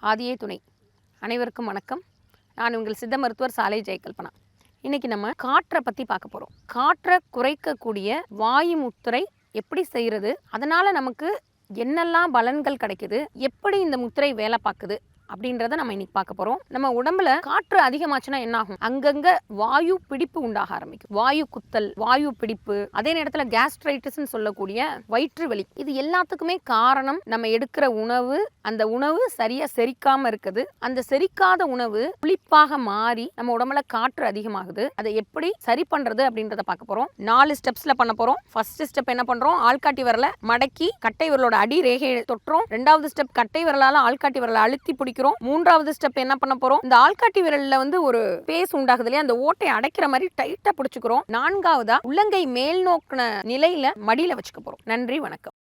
ஆதியே துணை. அனைவருக்கும் வணக்கம். நான் உங்கள் சித்த மருத்துவர் சாலை ஜெயகல்பனா. இன்னைக்கு நம்ம காற்றை பற்றி பார்க்க போகிறோம். காற்றை குறைக்கக்கூடிய வாயு முத்திரை எப்படி செய்கிறது, அதனால் நமக்கு என்னெல்லாம் பலன்கள் கிடைக்குது, எப்படி இந்த முத்திரை வேலை பார்க்குது அப்படின்றத நம்ம இன்னைக்கு பார்க்க போகிறோம். நம்ம உடம்புல காற்று அதிகமாச்சுன்னா என்ன ஆகும்? அங்கங்கே வாயு பிடிப்பு உண்டாக ஆரம்பிக்கும். வாயு குத்தல், வாயு பிடிப்பு, அதே நேரத்தில் கேஸ்ட்ரைட்டிஸ்ன்னு சொல்லக்கூடிய வயிற்று வலி. இது எல்லாத்துக்குமே காரணம் நம்ம எடுக்கிற உணவு. அந்த உணவு சரியாக செரிக்காமல் இருக்குது. அந்த செரிக்காத உணவு புளிப்பாக மாறி நம்ம உடம்புல காற்று அதிகமாகுது. அதை எப்படி சரி பண்ணுறது அப்படின்றத பார்க்க போகிறோம். 4 ஸ்டெப்ஸில் பண்ண போகிறோம். ஃபர்ஸ்ட் ஸ்டெப் என்ன பண்ணுறோம்? ஆள்காட்டி விரலை மடக்கி கட்டை விரலோட அடி ரேகையை தொட்டுறோம். 2வது ஸ்டெப் கட்டை விரலால் ஆள்காட்டி விரலை அழுத்தி பிடிக்கிறோம். 3வது ஸ்டெப் என்ன பண்ண போறோம்? இந்த ஆள்காட்டி விரல்ல ஒரு பேஸ் உண்டாகுது இல்லையா, அந்த ஓட்டை அடைக்கிற மாதிரி டைட்டா பிடிச்சுக்கிறோம். 4வதா உள்ளங்கை மேல் நோக்கின நிலையில மடியில வச்சுக்க போறோம். நன்றி, வணக்கம்.